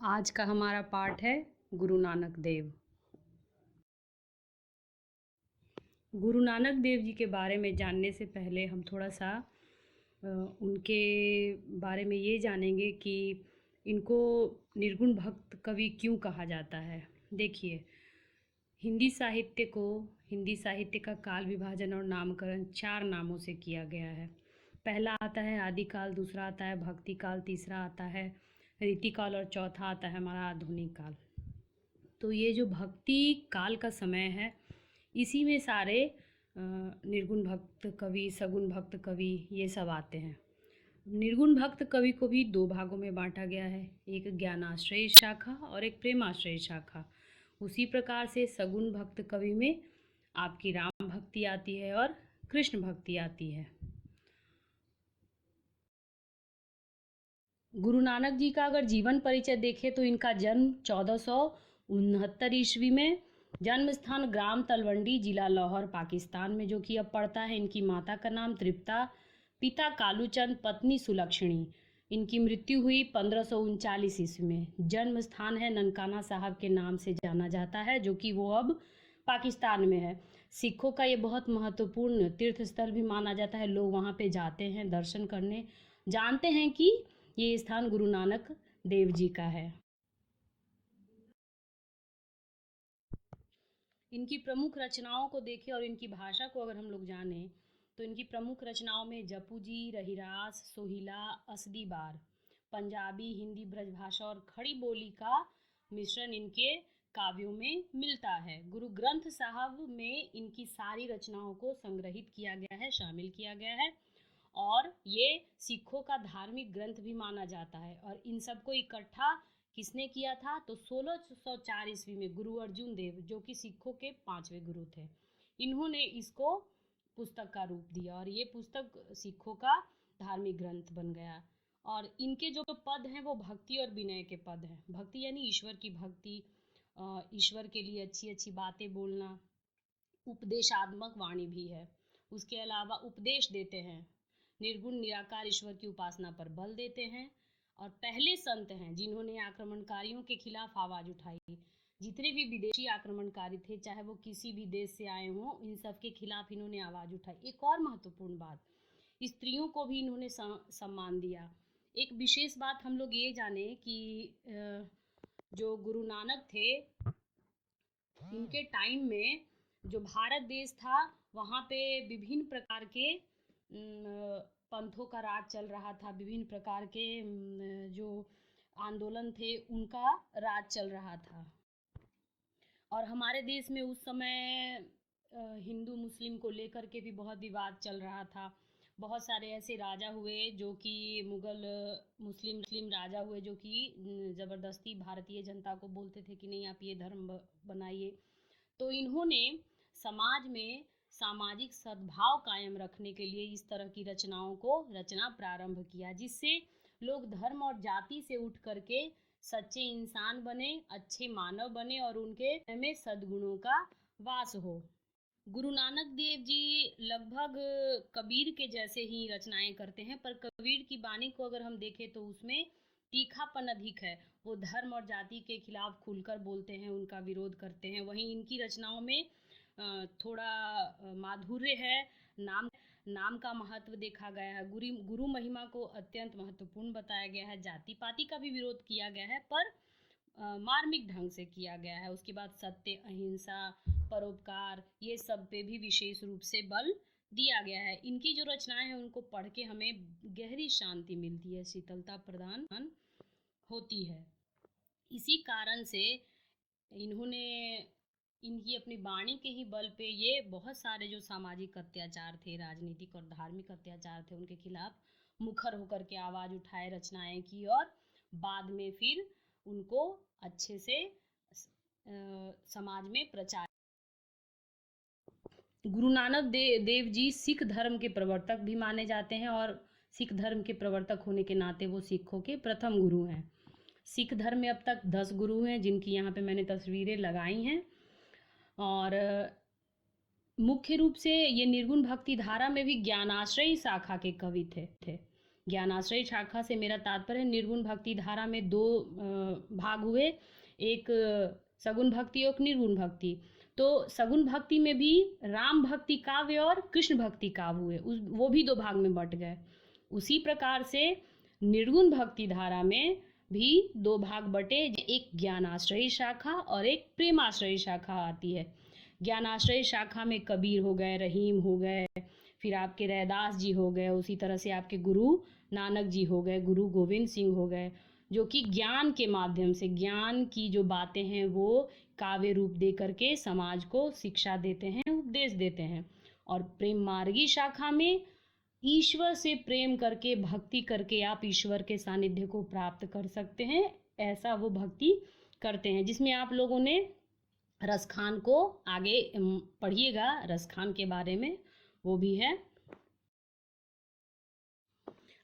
आज का हमारा पाठ है गुरु नानक देव। गुरु नानक देव जी के बारे में जानने से पहले हम थोड़ा सा उनके बारे में ये जानेंगे कि इनको निर्गुण भक्त कवि क्यों कहा जाता है। देखिए, हिंदी साहित्य का काल विभाजन और नामकरण 4 नामों से किया गया है। पहला आता है आदिकाल, दूसरा आता है भक्ति काल, तीसरा आता है रीतिकाल और चौथा आता है हमारा आधुनिक काल। तो ये जो भक्ति काल का समय है, इसी में सारे निर्गुण भक्त कवि, सगुण भक्त कवि ये सब आते हैं। निर्गुण भक्त कवि को भी 2 भागों में बांटा गया है, एक ज्ञानाश्रय शाखा और एक प्रेमाश्रय शाखा। उसी प्रकार से सगुण भक्त कवि में आपकी राम भक्ति आती है और कृष्ण भक्ति आती है। गुरु नानक जी का अगर जीवन परिचय देखें तो इनका जन्म 1469 ईस्वी में, जन्म स्थान ग्राम तलवंडी, जिला लाहौर, पाकिस्तान में, जो कि अब पड़ता है। इनकी माता का नाम तृप्ता, पिता कालूचंद, पत्नी सुलक्षणी। इनकी मृत्यु हुई 1539 ईस्वी में। जन्म स्थान है ननकाना साहब के नाम से जाना जाता है, जो कि वो अब पाकिस्तान में है। सिखों का ये बहुत महत्वपूर्ण तीर्थ स्थल भी माना जाता है। लोग वहाँ पे जाते हैं दर्शन करने, जानते हैं कि ये स्थान गुरु नानक देव जी का है। इनकी प्रमुख रचनाओं को देखें और इनकी भाषा को अगर हम लोग जानें तो इनकी प्रमुख रचनाओं में जपूजी, रहीरास, सोहिला, असदी बार, पंजाबी, हिंदी, ब्रजभाषा और खड़ी बोली का मिश्रण इनके काव्यों में मिलता है। गुरु ग्रंथ साहब में इनकी सारी रचनाओं को संग्रहित किया गया है, शामिल किया गया है, और ये सिखों का धार्मिक ग्रंथ भी माना जाता है। और इन सबको इकट्ठा किसने किया था? तो 1604 ईस्वी में गुरु अर्जुन देव, जो कि सिखों के 5वें गुरु थे, इन्होंने इसको पुस्तक का रूप दिया और ये पुस्तक सिखों का धार्मिक ग्रंथ बन गया। और इनके जो पद हैं वो भक्ति और विनय के पद हैं। भक्ति यानी ईश्वर की भक्ति, ईश्वर के लिए अच्छी अच्छी बातें बोलना, उपदेशात्मक वाणी भी है। उसके अलावा उपदेश देते हैं, निर्गुण निराकार ईश्वर की उपासना पर बल देते हैं, और पहले संत हैं जिन्होंने आक्रमणकारियों के खिलाफ आवाज़ उठाई। जितने भी विदेशी आक्रमणकारी थे, चाहे वो किसी भी देश से आए हों, इन सब के खिलाफ इन्होंने आवाज़ उठाई। एक और महत्वपूर्ण बात, स्त्रियों को भी इन्होंने सम्मान दिया। एक विशेष बात हम लोग ये जाने कि जो गुरु नानक थे, इनके टाइम में जो भारत देश था, वहाँ पे विभिन्न प्रकार के पंथों का राज चल रहा था। विभिन्न प्रकार के जो आंदोलन थे उनका राज चल रहा था। और हमारे देश में उस समय हिंदू मुस्लिम को लेकर के भी बहुत विवाद चल रहा था। बहुत सारे ऐसे राजा हुए जो कि मुगल मुस्लिम राजा हुए, जो कि ज़बरदस्ती भारतीय जनता को बोलते थे कि नहीं, आप ये धर्म बनाइए। तो इन्होंने समाज में सामाजिक सद्भाव कायम रखने के लिए इस तरह की रचनाओं को रचना प्रारंभ किया, जिससे लोग धर्म और जाति से उठ करके सच्चे इंसान बने, अच्छे मानव बने और उनके में सद्गुणों का वास हो। गुरु नानक देव जी लगभग कबीर के जैसे ही रचनाएं करते हैं, पर कबीर की बानी को अगर हम देखें तो उसमें तीखापन अधिक है। वो धर्म और जाति के खिलाफ खुलकर बोलते हैं, उनका विरोध करते हैं। वहीं इनकी रचनाओं में थोड़ा माधुर्य है, नाम का महत्व देखा गया है, गुरु महिमा को अत्यंत महत्वपूर्ण बताया गया है। जाति पाति का भी विरोध किया गया है, पर मार्मिक ढंग से किया गया है। उसके बाद सत्य, अहिंसा, परोपकार, ये सब पे भी विशेष रूप से बल दिया गया है। इनकी जो रचनाएं हैं उनको पढ़ के हमें गहरी शांति मिलती है, शीतलता प्रदान होती है। इसी कारण से इन्होंने इनकी अपनी वाणी के ही बल पे ये बहुत सारे जो सामाजिक अत्याचार थे, राजनीतिक और धार्मिक अत्याचार थे, उनके खिलाफ मुखर होकर के आवाज़ उठाए, रचनाएं की, और बाद में फिर उनको अच्छे से समाज में प्रचार। गुरु नानक देव जी सिख धर्म के प्रवर्तक भी माने जाते हैं, और सिख धर्म के प्रवर्तक होने के नाते वो सिखों के प्रथम गुरु हैं। सिख धर्म में अब तक 10 गुरु हैं, जिनकी यहाँ पे मैंने तस्वीरें लगाई हैं। और मुख्य रूप से ये निर्गुण भक्ति धारा में भी ज्ञानाश्रयी शाखा के कवि थे। ज्ञानाश्रय शाखा से मेरा तात्पर्य निर्गुण भक्ति धारा में दो भाग हुए, एक सगुण भक्ति और निर्गुण भक्ति। तो सगुण भक्ति में भी राम भक्ति काव्य और कृष्ण भक्ति काव्य हुए, वो भी दो भाग में बट गए। उसी प्रकार से निर्गुण भक्ति धारा में भी दो भाग बटे, एक ज्ञानाश्रय शाखा और एक प्रेमाश्रय शाखा आती है। ज्ञानाश्रय शाखा में कबीर हो गए, रहीम हो गए, फिर आपके रैदास जी हो गए, उसी तरह से आपके गुरु नानक जी हो गए, गुरु गोविंद सिंह हो गए, जो कि ज्ञान के माध्यम से ज्ञान की जो बातें हैं वो काव्य रूप दे करके समाज को शिक्षा देते हैं, उपदेश देते हैं। और प्रेम मार्गी शाखा में ईश्वर से प्रेम करके, भक्ति करके आप ईश्वर के सानिध्य को प्राप्त कर सकते हैं, ऐसा वो भक्ति करते हैं, जिसमें आप लोगों ने रसखान को आगे पढ़िएगा, रसखान के बारे में वो भी है।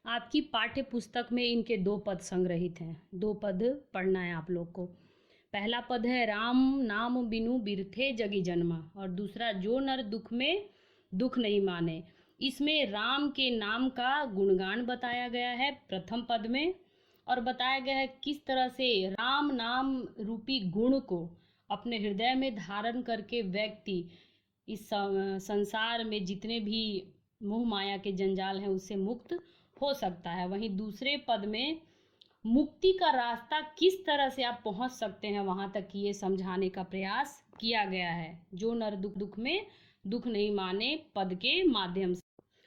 आपकी पाठ्य पुस्तक में इनके दो पद संग्रहित हैं, दो पद पढ़ना है आप लोग को। पहला पद है राम नाम बिनु बिरथे जगी जन्मा, और दूसरा जो नर दुख में दुख नहीं माने। इसमें राम के नाम का गुणगान बताया गया है प्रथम पद में, और बताया गया है किस तरह से राम नाम रूपी गुण को अपने हृदय में धारण करके व्यक्ति इस संसार में जितने भी मोह माया के जंजाल हैं उससे मुक्त हो सकता है। वहीं दूसरे पद में मुक्ति का रास्ता किस तरह से आप पहुंच सकते हैं वहां तक ये समझाने का प्रयास किया गया है, जो नर दुख में दुख नहीं माने पद के माध्यम से।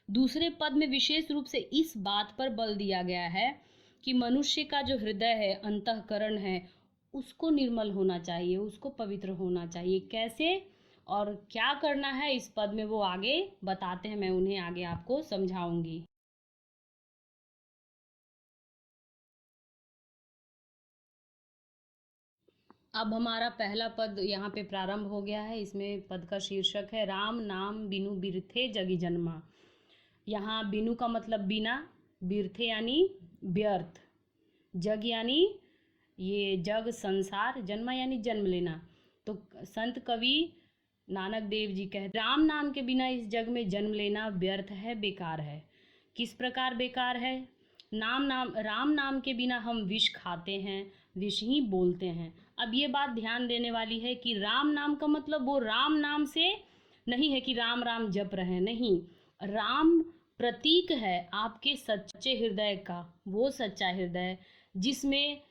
दूसरे पद में विशेष रूप से इस बात पर बल दिया गया है कि मनुष्य का जो हृदय है, अंतःकरण है, उसको निर्मल होना चाहिए, उसको पवित्र होना चाहिए। कैसे और क्या करना है इस पद में वो आगे बताते हैं, मैं उन्हें आगे आपको समझाऊंगी। अब हमारा पहला पद यहाँ पे प्रारंभ हो गया है। इसमें पद का शीर्षक है राम नाम बिनु बिरथे जगी जन्मा। यहाँ बिनु का मतलब बिना, बिरथे यानी व्यर्थ, जग यानी ये जग संसार, जन्मा यानी जन्म लेना। तो संत कवि नानक देव जी कहते राम नाम के बिना इस जग में जन्म लेना व्यर्थ है, बेकार है। किस प्रकार बेकार है? राम नाम के बिना हम विष खाते हैं, विष ही बोलते हैं। अब ये बात ध्यान देने वाली है कि राम नाम का मतलब वो राम नाम से नहीं है कि राम राम जप रहे, नहीं। राम प्रतीक है आपके सच्चे हृदय का, वो सच्चा हृदय जिसमें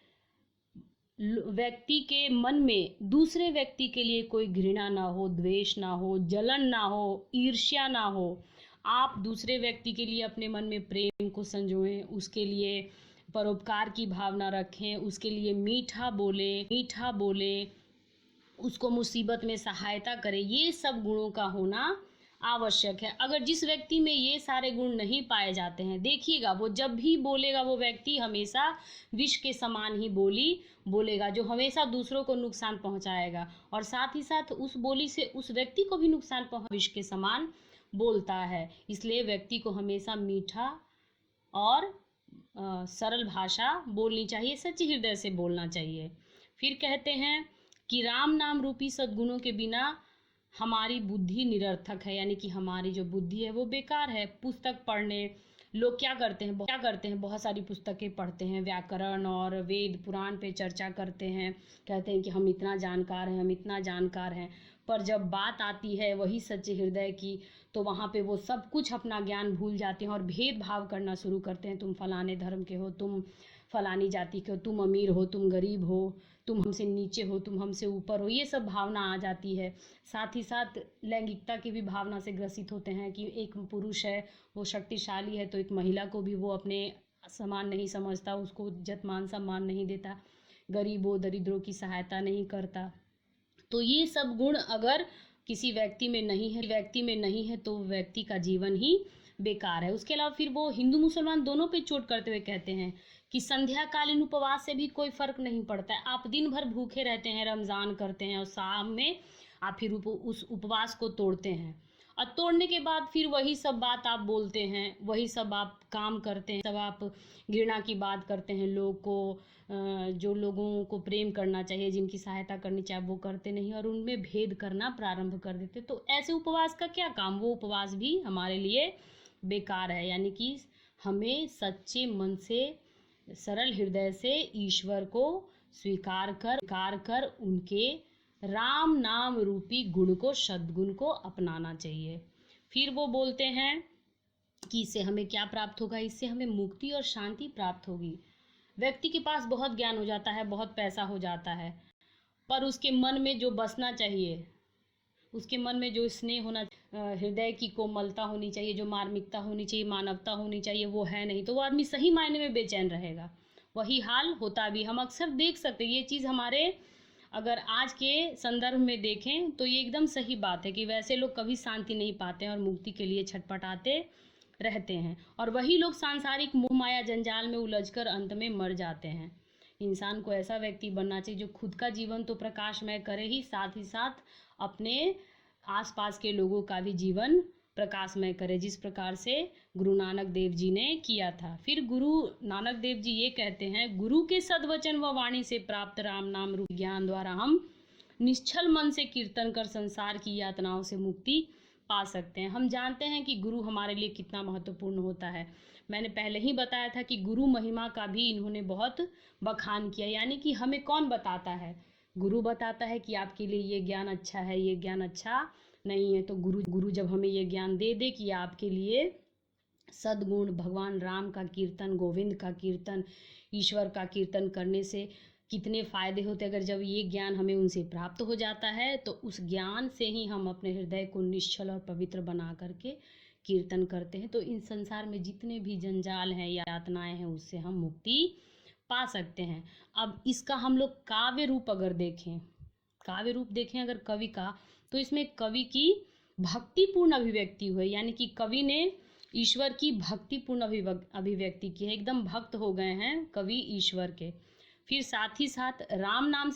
व्यक्ति के मन में दूसरे व्यक्ति के लिए कोई घृणा ना हो, द्वेष ना हो, जलन ना हो, ईर्ष्या ना हो। आप दूसरे व्यक्ति के लिए अपने मन में प्रेम को संजोएं, उसके लिए परोपकार की भावना रखें, उसके लिए मीठा बोलें, उसको मुसीबत में सहायता करें। ये सब गुणों का होना आवश्यक है। अगर जिस व्यक्ति में ये सारे गुण नहीं पाए जाते हैं, देखिएगा वो जब भी बोलेगा वो व्यक्ति हमेशा विष के समान ही बोलेगा, जो हमेशा दूसरों को नुकसान पहुंचाएगा, और साथ ही साथ उस बोली से उस व्यक्ति को भी नुकसान विष के समान बोलता है। इसलिए व्यक्ति को हमेशा मीठा और सरल भाषा बोलनी चाहिए, सच्चे हृदय से बोलना चाहिए। फिर कहते हैं कि राम नाम रूपी सद्गुणों के बिना हमारी बुद्धि निरर्थक है, यानी कि हमारी जो बुद्धि है वो बेकार है। पुस्तक पढ़ने लोग क्या करते हैं, बहुत सारी पुस्तकें पढ़ते हैं, व्याकरण और वेद पुराण पे चर्चा करते हैं, कहते हैं कि हम इतना जानकार हैं, पर जब बात आती है वही सच्चे हृदय की, तो वहाँ पे वो सब कुछ अपना ज्ञान भूल जाते हैं और भेदभाव करना शुरू करते हैं। तुम फलाने धर्म के हो, तुम फलानी जाति के हो, तुम अमीर हो, तुम गरीब हो, तुम हमसे नीचे हो, तुम हमसे ऊपर हो, ये सब भावना आ जाती है। साथ ही साथ लैंगिकता की भी भावना से ग्रसित होते हैं कि एक पुरुष है वो शक्तिशाली है तो एक महिला को भी वो अपने समान नहीं समझता, उसको इज्जत मान सम्मान नहीं देता, गरीबों दरिद्रों की सहायता नहीं करता। तो ये सब गुण अगर किसी व्यक्ति में नहीं है तो व्यक्ति का जीवन ही बेकार है। उसके अलावा फिर वो हिंदू मुसलमान दोनों पे चोट करते हुए कहते हैं कि संध्याकालीन उपवास से भी कोई फर्क नहीं पड़ता है। आप दिन भर भूखे रहते हैं, रमजान करते हैं, और शाम में आप फिर उस उपवास को तोड़ते हैं, और तोड़ने के बाद फिर वही सब बात आप बोलते हैं, वही सब आप काम करते हैं, सब आप घृणा की बात करते हैं। लोग को जो लोगों को प्रेम करना चाहिए, जिनकी सहायता करनी चाहिए, वो करते नहीं और उनमें भेद करना प्रारंभ कर देते। तो ऐसे उपवास का क्या काम? वो उपवास भी हमारे लिए बेकार है। यानी कि हमें सच्चे मन से, सरल हृदय से ईश्वर को स्वीकार कर उनके राम नाम रूपी गुण को, सद्गुण को अपनाना चाहिए। फिर वो बोलते हैं कि इससे हमें क्या प्राप्त होगा, इससे हमें मुक्ति और शांति प्राप्त होगी। व्यक्ति के पास बहुत ज्ञान हो जाता है, बहुत पैसा हो जाता है, पर उसके मन में जो बसना चाहिए, उसके मन में जो स्नेह होना, हृदय की कोमलता होनी चाहिए, जो मार्मिकता होनी चाहिए, मानवता होनी चाहिए, वो है नहीं, तो वो आदमी सही मायने में बेचैन रहेगा। वही हाल होता भी, हम अक्सर देख सकते हैं ये चीज़ हमारे, अगर आज के संदर्भ में देखें तो ये एकदम सही बात है कि वैसे लोग कभी शांति नहीं पाते हैं और मुक्ति के लिए छटपटाते रहते हैं, और वही लोग सांसारिक मोह माया जंजाल में उलझकर अंत में मर जाते हैं। इंसान को ऐसा व्यक्ति बनना चाहिए जो खुद का जीवन तो प्रकाशमय करे ही साथ अपने आसपास के लोगों का भी जीवन प्रकाशमय करे, जिस प्रकार से गुरु नानक देव जी ने किया था। फिर गुरु नानक देव जी ये कहते हैं, गुरु के सद्वचन व वाणी से प्राप्त राम नाम रूप ज्ञान द्वारा हम निश्चल मन से कीर्तन कर संसार की यातनाओं से मुक्ति पा सकते हैं। हम जानते हैं कि गुरु हमारे लिए कितना महत्वपूर्ण होता है। मैंने पहले ही बताया था कि गुरु महिमा का भी इन्होंने बहुत बखान किया, यानी कि हमें कौन बताता है, गुरु बताता है कि आपके लिए ये ज्ञान अच्छा है, ये ज्ञान अच्छा नहीं है। तो गुरु जब हमें ये ज्ञान दे दे कि आपके लिए सद्गुण, भगवान राम का कीर्तन, गोविंद का कीर्तन, ईश्वर का कीर्तन करने से कितने फ़ायदे होते हैं, अगर जब ये ज्ञान हमें उनसे प्राप्त हो जाता है तो उस ज्ञान से ही हम अपने हृदय को निश्चल और पवित्र बना करके कीर्तन करते हैं, तो इन संसार में जितने भी जंजाल हैं, यातनाएं हैं, उससे हम मुक्ति पा सकते हैं। अब इसका हम लोग काव्य रूप अगर देखें, काव्य रूप देखें अगर कवि का, तो इसमें कवि की भक्तिपूर्ण अभिव्यक्ति हुई, यानी कि कवि ने ईश्वर की भक्तिपूर्ण अभिव्यक्ति की है, एकदम भक्त हो गए हैं कवि ईश्वर के। फिर साथ ही साथ राम नाम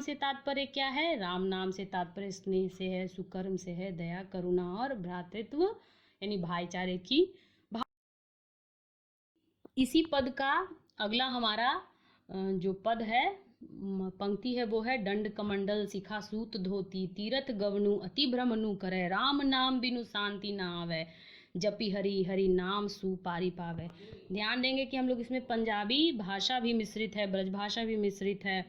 से तात्पर्य क्या है, राम नाम से तात्पर्य स्नेह से है, सुकर्म से है, दया, करुणा और भ्रातृत्व यानी भाईचारे की। इसी पद का अगला हमारा जो पद है, पंक्ति है, वो है, दंड कमंडल शिखा सूत धोती, तीरथ गवनु अति भ्रमनु करे, राम नाम बिनु शांति ना आवे, जपी हरि हरि नाम सुपारी पावे। ध्यान देंगे कि हम लोग इसमें पंजाबी भाषा भी मिश्रित है, ब्रजभाषा भी मिश्रित है,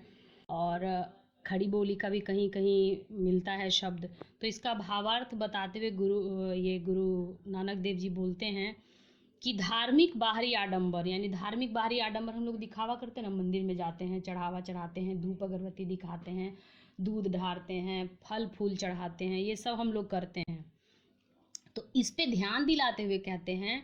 और खड़ी बोली का भी कहीं कहीं मिलता है शब्द। तो इसका भावार्थ बताते हुए गुरु नानक देव जी बोलते हैं कि धार्मिक बाहरी आडंबर, यानी धार्मिक बाहरी आडंबर हम लोग दिखावा करते हैं ना, मंदिर में जाते हैं, चढ़ावा चढ़ाते हैं, धूप अगरबत्ती दिखाते हैं, दूध ढारते हैं, फल फूल चढ़ाते हैं, ये सब हम लोग करते हैं। तो इस पे ध्यान दिलाते हुए कहते हैं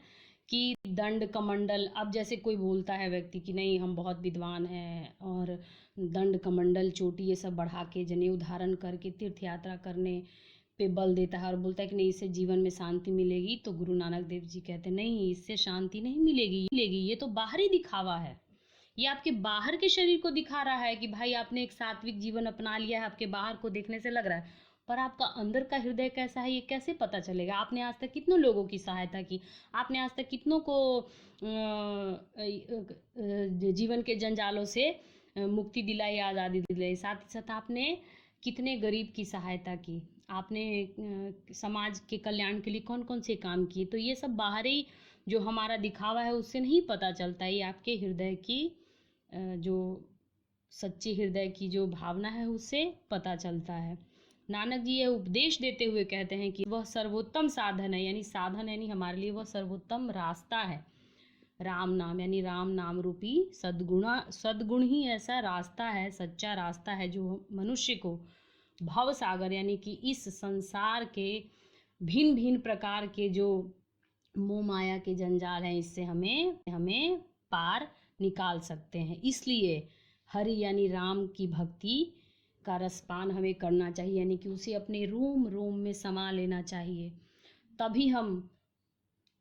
कि दंड कमंडल, अब जैसे कोई बोलता है व्यक्ति कि नहीं हम बहुत विद्वान हैं और दंड कमंडल चोटी ये सब बढ़ा के जनेऊ धारण करके तीर्थ यात्रा करने पे बल देता है और बोलता है कि नहीं इससे जीवन में शांति मिलेगी, तो गुरु नानक देव जी कहते हैं नहीं, इससे शांति नहीं मिलेगी, ये तो बाहरी दिखावा है, ये आपके बाहर के शरीर को दिखा रहा है कि भाई आपने एक सात्विक जीवन अपना लिया है, आपके बाहर को देखने से लग रहा है, पर आपका अंदर का हृदय कैसा है ये कैसे पता चलेगा। आपने आज तक कितनों लोगों की सहायता की, आपने आज तक कितनों को जीवन के जंजालों से मुक्ति दिलाई, आज़ादी दिलाई, साथ ही साथ आपने कितने गरीब की सहायता की, आपने समाज के कल्याण के लिए कौन कौन से काम किए। तो ये सब बाहरी जो हमारा दिखावा है उससे नहीं पता चलता, ये आपके हृदय की जो सच्ची हृदय की जो भावना है उससे पता चलता है। नानक जी ये उपदेश देते हुए कहते हैं कि वह सर्वोत्तम साधन है, यानी साधन यानी हमारे लिए वह सर्वोत्तम रास्ता है, राम नाम, यानी राम नाम रूपी सद्गुण ही ऐसा रास्ता है, सच्चा रास्ता है जो मनुष्य को भव सागर यानी कि इस संसार के भिन्न भिन्न प्रकार के जो मोह माया के जंजाल हैं इससे हमें पार निकाल सकते हैं। इसलिए हरि यानी राम की भक्ति का रसपान हमें करना चाहिए, यानी कि उसे अपने रोम रोम में समा लेना चाहिए, तभी हम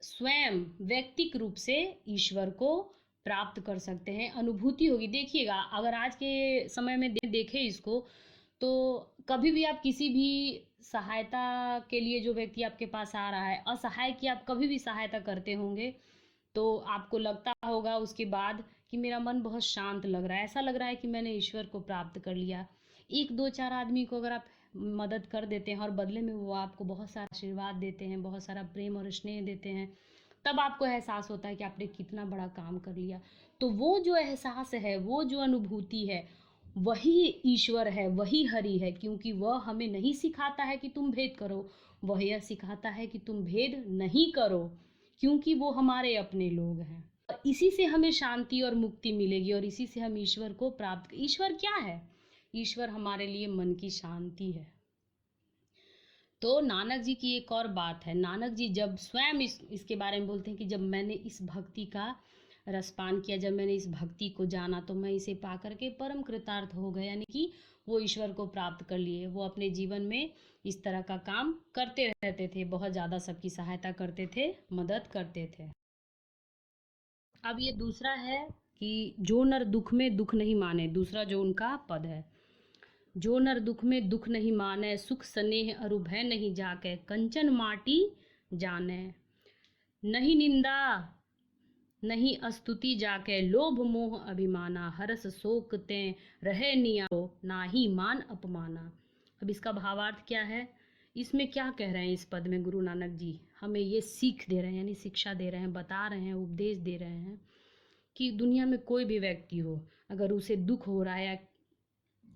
स्वयं व्यक्तिक रूप से ईश्वर को प्राप्त कर सकते हैं, अनुभूति होगी। देखिएगा अगर आज के समय में देखें इसको, तो कभी भी आप किसी भी सहायता के लिए जो व्यक्ति आपके पास आ रहा है, असहाय की आप कभी भी सहायता करते होंगे, तो आपको लगता होगा उसके बाद कि मेरा मन बहुत शांत लग रहा है, ऐसा लग रहा है कि मैंने ईश्वर को प्राप्त कर लिया। एक दो चार आदमी को अगर आप मदद कर देते हैं और बदले में वो आपको बहुत सारा आशीर्वाद देते हैं, बहुत सारा प्रेम और स्नेह देते हैं, तब आपको एहसास होता है कि आपने कितना बड़ा काम कर लिया। तो वो जो एहसास है, वो जो अनुभूति है, वही ईश्वर है, वही हरि है, क्योंकि वह हमें नहीं सिखाता है कि तुम भेद करो, वह यह सिखाता है कि तुम भेद नहीं करो, क्योंकि वो हमारे अपने लोग हैं। और इसी से हमें शांति और मुक्ति मिलेगी, और इसी से हम ईश्वर को प्राप्त। ईश्वर क्या है? ईश्वर हमारे लिए मन की शांति है। तो नानक जी की एक और बात है, नानक जी जब स्वयं इसके बारे में बोलते हैं कि जब मैंने इस भक्ति का रसपान किया, जब मैंने इस भक्ति को जाना, तो मैं इसे पा करके परम कृतार्थ हो गया, यानी कि वो ईश्वर को प्राप्त कर लिए। वो अपने जीवन में इस तरह का काम करते रहते थे, बहुत ज़्यादा सबकी सहायता करते थे, मदद करते थे। अब ये दूसरा है कि जो नर दुख में दुख नहीं माने, दूसरा जो उनका पद है, जो नर दुख में दुख नहीं माने, सुख स्नेह अरु भय नहीं जाके, कंचन माटी जाने, नहीं निंदा नहीं अस्तुति जाके, लोभ मोह अभिमाना, हरस शोक ते रहे नियारो, नाही मान अपमाना। अब इसका भावार्थ क्या है? इसमें क्या कह रहे हैं इस पद में गुरु नानक जी? हमें ये सीख दे रहे हैं, यानी शिक्षा दे रहे हैं, बता रहे हैं, उपदेश दे रहे हैं कि दुनिया में कोई भी व्यक्ति हो, अगर उसे दुख हो रहा है या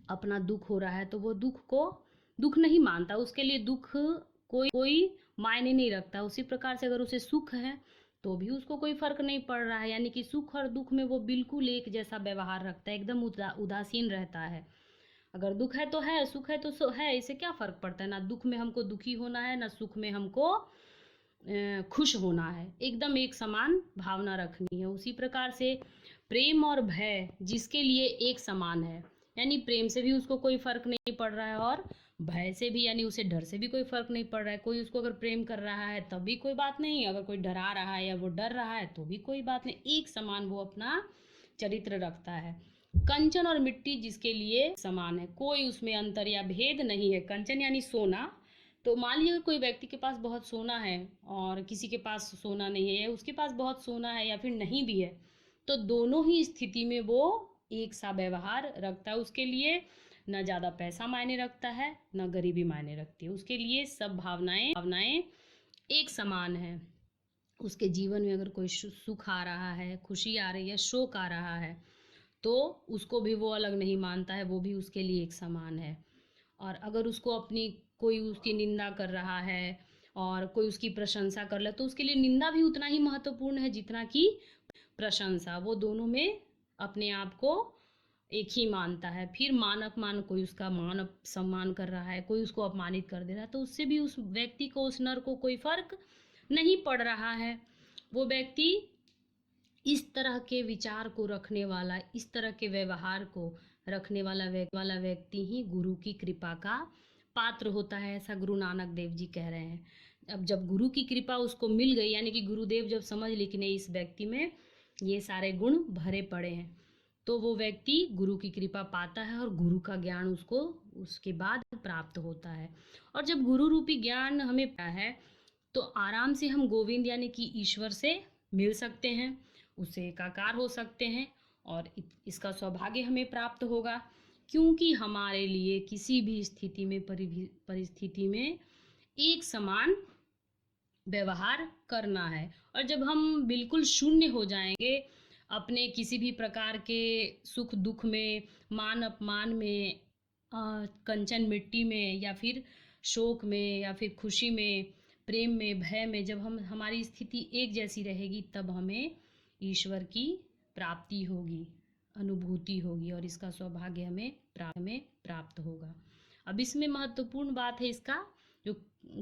अपना दुख हो रहा है, तो वो दुख को दुख नहीं मानता, उसके लिए दुख कोई मायने नहीं रखता। उसी प्रकार से अगर उसे सुख है तो भी उसको कोई फर्क नहीं पड़ रहा है, यानी कि सुख और दुख में वो बिल्कुल एक जैसा व्यवहार रखता है, एकदम उदासीन रहता है। अगर दुख है तो है, सुख है तो है, इससे क्या फर्क पड़ता है? ना दुख में हमको दुखी होना है, ना सुख में हमको खुश होना है, एकदम एक समान भावना रखनी है। उसी प्रकार से प्रेम और भय जिसके लिए एक समान है, यानी प्रेम से भी उसको कोई फर्क नहीं पड़ रहा है, और भय से भी, यानी उसे डर से भी कोई फर्क नहीं पड़ रहा है। कोई उसको अगर प्रेम कर रहा है तब भी कोई बात नहीं, अगर कोई डरा रहा है या वो डर रहा है तो भी कोई बात नहीं, एक समान वो अपना चरित्र रखता है। कंचन और मिट्टी जिसके लिए समान है, कोई उसमें अंतर या भेद नहीं है। कंचन यानी सोना। तो मान लीजिए कोई व्यक्ति के पास बहुत सोना है और किसी के पास सोना नहीं है, या उसके पास बहुत सोना है या फिर नहीं भी है, तो दोनों ही स्थिति में वो एक सा व्यवहार रखता है। उसके लिए न ज़्यादा पैसा मायने रखता है, न गरीबी मायने रखती है, उसके लिए सब भावनाएं एक समान है। उसके जीवन में अगर कोई सुख आ रहा है, खुशी आ रही है, शोक आ रहा है, तो उसको भी वो अलग नहीं मानता है, वो भी उसके लिए एक समान है। और अगर उसको अपनी कोई उसकी निंदा कर रहा है और कोई उसकी प्रशंसा कर ले, तो उसके लिए निंदा भी उतना ही महत्वपूर्ण है जितना कि प्रशंसा। वो दोनों में अपने आप को एक ही मानता है। फिर मान अपमान, कोई उसका मान सम्मान कर रहा है, कोई उसको अपमानित कर दे रहा है, तो उससे भी उस व्यक्ति को, उस नर को कोई फर्क नहीं पड़ रहा है। वो व्यक्ति इस तरह के विचार को रखने वाला, इस तरह के व्यवहार को रखने वाला व्यक्ति ही गुरु की कृपा का पात्र होता है, ऐसा गुरु नानक देव जी कह रहे हैं। अब जब गुरु की कृपा उसको मिल गई, यानी कि गुरुदेव जब समझ ली कि नहीं, इस व्यक्ति में ये सारे गुण भरे पड़े हैं, तो वो व्यक्ति गुरु की कृपा पाता है और गुरु का ज्ञान उसको उसके बाद प्राप्त होता है। और जब गुरु रूपी ज्ञान हमें पाया है, तो आराम से हम गोविंद यानी कि ईश्वर से मिल सकते हैं, उससे एकाकार हो सकते हैं, और इसका सौभाग्य हमें प्राप्त होगा, क्योंकि हमारे लिए किसी भी स्थिति में, परिस्थिति में एक समान व्यवहार करना है। और जब हम बिल्कुल शून्य हो जाएंगे अपने किसी भी प्रकार के सुख दुख में, मान अपमान में, कंचन मिट्टी में, या फिर शोक में, या फिर खुशी में, प्रेम में, भय में, जब हम हमारी स्थिति एक जैसी रहेगी, तब हमें ईश्वर की प्राप्ति होगी, अनुभूति होगी, और इसका सौभाग्य हमें प्राप्त होगा। अब इसमें महत्वपूर्ण बात है इसका जो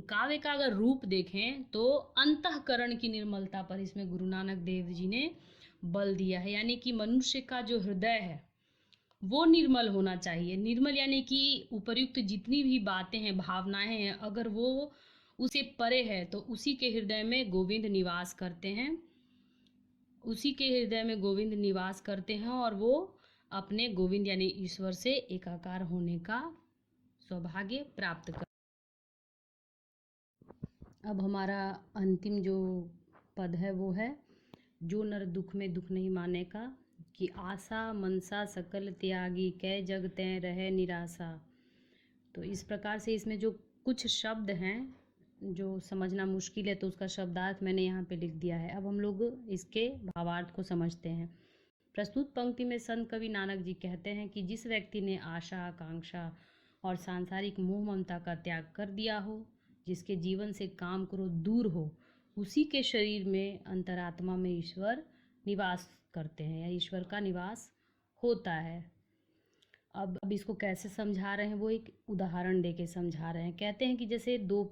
काव्य का अगर रूप देखें, तो अंतःकरण की निर्मलता पर इसमें गुरु नानक देव जी ने बल दिया है, यानी कि मनुष्य का जो हृदय है वो निर्मल होना चाहिए। निर्मल यानी कि उपर्युक्त जितनी भी बातें हैं, भावनाएं हैं, अगर वो उसे परे है, तो उसी के हृदय में गोविंद निवास करते हैं, उसी के हृदय में गोविंद निवास करते हैं, और वो अपने गोविंद यानी ईश्वर से एकाकार होने का सौभाग्य प्राप्त कर। अब हमारा अंतिम जो पद है वो है, जो नर दुख में दुख नहीं माने का, कि आशा मनसा सकल त्यागी, कै जग तैं रहे निराशा। तो इस प्रकार से इसमें जो कुछ शब्द हैं जो समझना मुश्किल है तो उसका शब्दार्थ मैंने यहाँ पे लिख दिया है। अब हम लोग इसके भावार्थ को समझते हैं। प्रस्तुत पंक्ति में संत कवि नानक जी कहते हैं कि जिस व्यक्ति ने आशा, आकांक्षा और सांसारिक मोह ममता का त्याग कर दिया हो, जिसके जीवन से काम क्रोध दूर हो, उसी के शरीर में अंतरात्मा में ईश्वर निवास करते हैं या ईश्वर का निवास होता है। अब इसको कैसे समझा रहे हैं, वो एक उदाहरण देके समझा रहे हैं। कहते हैं कि जैसे दो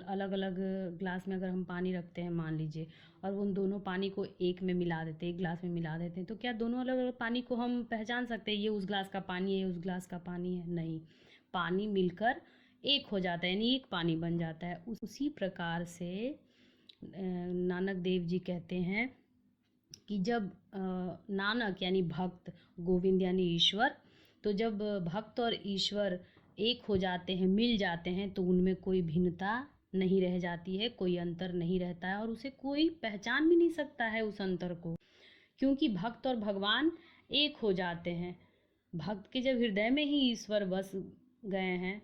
अलग अलग ग्लास में अगर हम पानी रखते हैं मान लीजिए, और उन दोनों पानी को एक में मिला देते हैं, एक ग्लास में मिला देते हैं, तो क्या दोनों अलग अलग पानी को हम पहचान सकते हैं ये उस ग्लास का पानी है, ये उस ग्लास का पानी है? नहीं, पानी मिलकर एक हो जाता है, यानी एक पानी बन जाता है। उसी प्रकार से नानक देव जी कहते हैं कि जब नानक यानी भक्त, गोविंद यानी ईश्वर, तो जब भक्त और ईश्वर एक हो जाते हैं, मिल जाते हैं, तो उनमें कोई भिन्नता नहीं रह जाती है, कोई अंतर नहीं रहता है और उसे कोई पहचान भी नहीं सकता है उस अंतर को, क्योंकि भक्त और भगवान एक हो जाते हैं। भक्त के जब हृदय में ही ईश्वर बस गए हैं,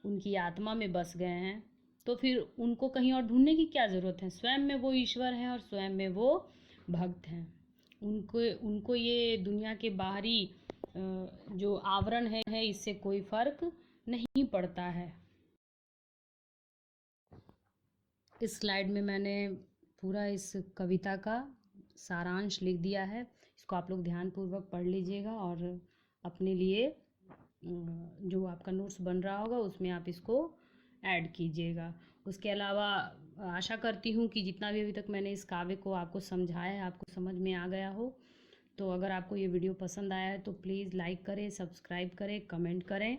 उनकी आत्मा में बस गए हैं, तो फिर उनको कहीं और ढूंढने की क्या ज़रूरत है? स्वयं में वो ईश्वर हैं और स्वयं में वो भक्त हैं। उनको ये दुनिया के बाहरी जो आवरण है इससे कोई फर्क नहीं पड़ता है। इस स्लाइड में मैंने पूरा इस कविता का सारांश लिख दिया है। इसको आप लोग ध्यानपूर्वक पढ़ लीजिएगा और अपने लिए जो आपका नोट्स बन रहा होगा उसमें आप इसको ऐड कीजिएगा। उसके अलावा आशा करती हूँ कि जितना भी अभी तक मैंने इस काव्य को आपको समझाया है आपको समझ में आ गया हो। तो अगर आपको ये वीडियो पसंद आया है तो प्लीज़ लाइक करें, सब्सक्राइब करें, कमेंट करें।